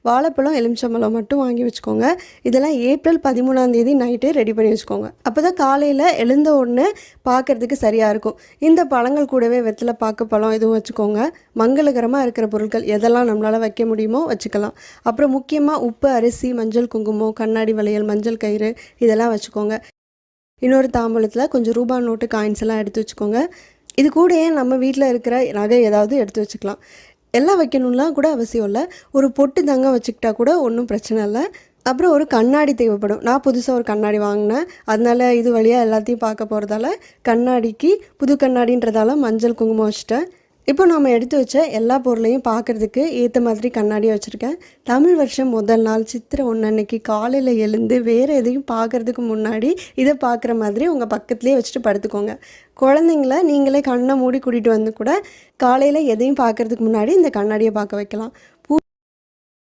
வாழைப்பழம், எலுமிச்சம்பழம் மட்டும் வாங்கி வச்சுக்கோங்க. இதெல்லாம் ஏப்ரல் 13ஆம் தேதி நைட்டே ரெடி பண்ணி வச்சுக்கோங்க. அப்போ தான் காலையில் எழுந்த உடனே பார்க்குறதுக்கு சரியாக இருக்கும். இந்த பழங்கள் கூடவே வெத்தலை பாக்கு பழம் இதுவும் வச்சுக்கோங்க. மங்களகரமாக இருக்கிற பொருட்கள் எதெல்லாம் நம்மளால் வைக்க முடியுமோ வச்சுக்கலாம். அப்புறம் முக்கியமாக உப்பு, அரிசி, மஞ்சள், குங்குமம், கண்ணாடி வளையல், மஞ்சள் கயிறு இதெல்லாம் வச்சுக்கோங்க. இன்னொரு தாம்பூலத்தில் கொஞ்சம் ரூபா நோட்டு, காயின்ஸ் எல்லாம் எடுத்து வச்சுக்கோங்க. இது கூடயே நம்ம வீட்டில் இருக்கிற நகை ஏதாவது எடுத்து வச்சுக்கலாம். எல்லாம் வைக்கணும்லாம் கூட அவசியம் இல்லை. ஒரு பொட்டு தங்கம் வச்சுக்கிட்டா கூட ஒன்றும் பிரச்சனை இல்லை. அப்புறம் ஒரு கண்ணாடி தேவைப்படும். நான் புதுசாக ஒரு கண்ணாடி வாங்கினேன். அதனால இது வழியாக எல்லாத்தையும் பார்க்க போகிறதால கண்ணாடிக்கு புது கண்ணாடின்றதால மஞ்சள், குங்குமம் வச்சுட்டேன். இப்போ நம்ம எடுத்து வச்ச எல்லா பொருளையும் பார்க்குறதுக்கு ஏற்ற மாதிரி கண்ணாடியை வச்சுருக்கேன். தமிழ் வருஷம் முதல் நாள் சித்திரை 1 அன்னைக்கு காலையில் எழுந்து வேறு எதையும் பார்க்குறதுக்கு முன்னாடி இதை பார்க்குற மாதிரி உங்கள் பக்கத்துலேயே வச்சுட்டு படுத்துக்கோங்க. குழந்தைங்கள நீங்களே கண்ணை மூடி கூட்டிகிட்டு வந்து கூட காலையில் எதையும் பார்க்குறதுக்கு முன்னாடி இந்த கண்ணாடியை பார்க்க வைக்கலாம்.